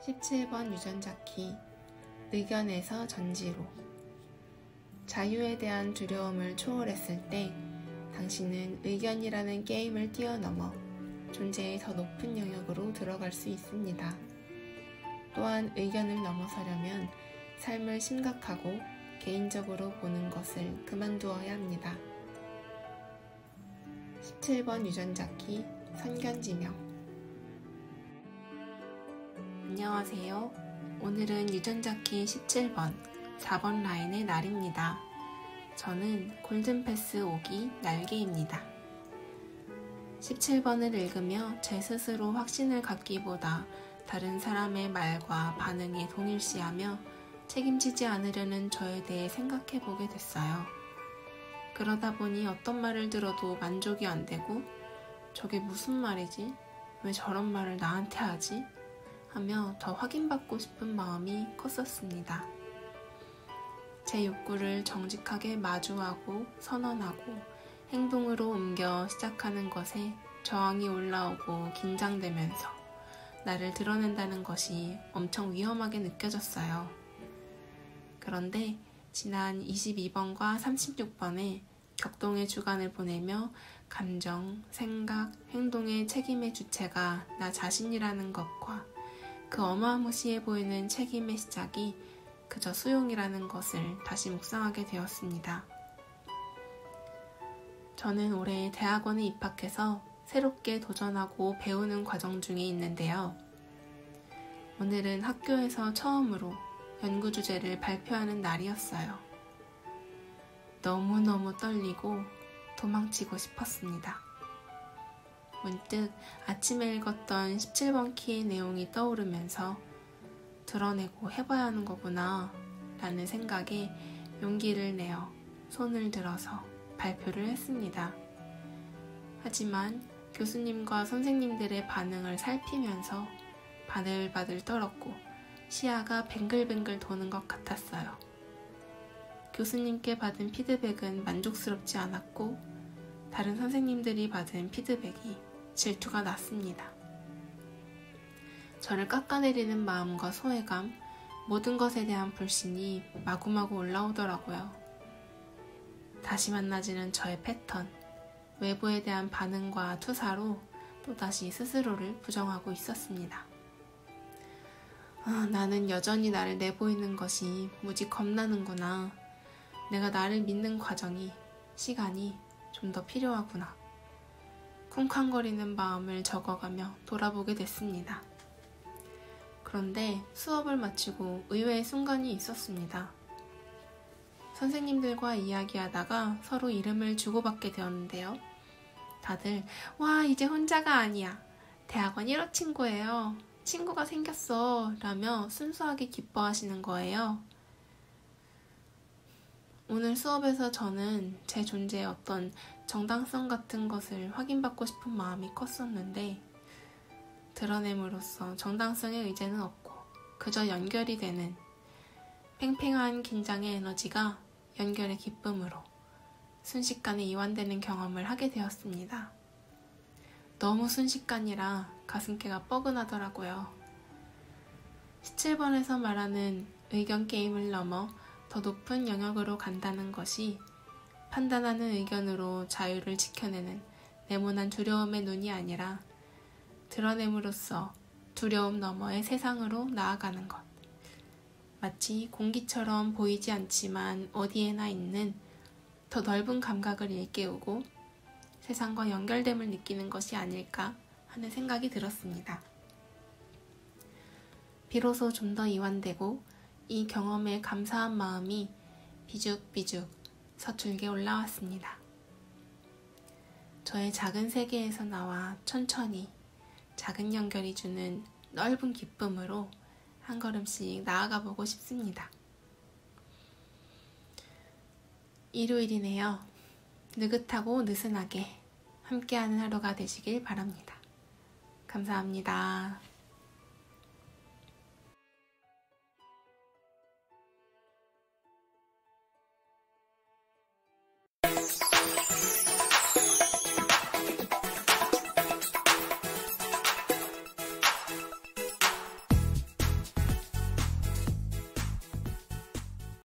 17번 유전자키 의견에서 전지로. 자유에 대한 두려움을 초월했을 때 당신은 의견이라는 게임을 뛰어넘어 존재의 더 높은 영역으로 들어갈 수 있습니다. 또한 의견을 넘어서려면 삶을 심각하고 개인적으로 보는 것을 그만두어야 합니다. 17번 유전자키 선견지명. 안녕하세요. 오늘은 유전자키 17번 4번 라인의 날입니다. 저는 골든패스 5기 날개입니다. 17번을 읽으며 제 스스로 확신을 갖기보다 다른 사람의 말과 반응에 동일시하며 책임지지 않으려는 저에 대해 생각해보게 됐어요. 그러다 보니 어떤 말을 들어도 만족이 안 되고 저게 무슨 말이지? 왜 저런 말을 나한테 하지? 하며 더 확인받고 싶은 마음이 컸었습니다. 제 욕구를 정직하게 마주하고 선언하고 행동으로 옮겨 시작하는 것에 저항이 올라오고 긴장되면서 나를 드러낸다는 것이 엄청 위험하게 느껴졌어요. 그런데 지난 22번과 36번에 격동의 주간을 보내며 감정, 생각, 행동의 책임의 주체가 나 자신이라는 것과 그 어마무시해 보이는 책임의 시작이 그저 수용이라는 것을 다시 묵상하게 되었습니다. 저는 올해 대학원에 입학해서 새롭게 도전하고 배우는 과정 중에 있는데요. 오늘은 학교에서 처음으로 연구 주제를 발표하는 날이었어요. 너무너무 떨리고 도망치고 싶었습니다. 문득 아침에 읽었던 17번 키의 내용이 떠오르면서 드러내고 해봐야 하는 거구나 라는 생각에 용기를 내어 손을 들어서 발표를 했습니다. 하지만 교수님과 선생님들의 반응을 살피면서 바들바들 떨었고 시야가 뱅글뱅글 도는 것 같았어요. 교수님께 받은 피드백은 만족스럽지 않았고 다른 선생님들이 받은 피드백이 질투가 났습니다. 저를 깎아내리는 마음과 소외감, 모든 것에 대한 불신이 마구마구 올라오더라고요. 다시 만나지는 저의 패턴, 외부에 대한 반응과 투사로 또다시 스스로를 부정하고 있었습니다. 나는 여전히 나를 내보이는 것이 무지 겁나는구나. 내가 나를 믿는 과정이, 시간이 좀 더 필요하구나. 쿵쾅거리는 마음을 적어가며 돌아보게 됐습니다. 그런데 수업을 마치고 의외의 순간이 있었습니다. 선생님들과 이야기하다가 서로 이름을 주고받게 되었는데요. 다들 와, 이제 혼자가 아니야. 대학원 1호 친구예요. 친구가 생겼어. 라며 순수하게 기뻐하시는 거예요. 오늘 수업에서 저는 제 존재의 어떤 정당성 같은 것을 확인받고 싶은 마음이 컸었는데 드러냄으로써 정당성의 의제는 없고 그저 연결이 되는 팽팽한 긴장의 에너지가 연결의 기쁨으로 순식간에 이완되는 경험을 하게 되었습니다. 너무 순식간이라 가슴께가 뻐근하더라고요. 17번에서 말하는 의견 게임을 넘어 더 높은 영역으로 간다는 것이 판단하는 의견으로 자유를 지켜내는 네모난 두려움의 눈이 아니라 드러냄으로써 두려움 너머의 세상으로 나아가는 것. 마치 공기처럼 보이지 않지만 어디에나 있는 더 넓은 감각을 일깨우고 세상과 연결됨을 느끼는 것이 아닐까 하는 생각이 들었습니다. 비로소 좀 더 이완되고 이 경험에 감사한 마음이 비죽비죽 서툴게 올라왔습니다. 저의 작은 세계에서 나와 천천히 작은 연결이 주는 넓은 기쁨으로 한 걸음씩 나아가 보고 싶습니다. 일요일이네요. 느긋하고 느슨하게 함께하는 하루가 되시길 바랍니다. 감사합니다.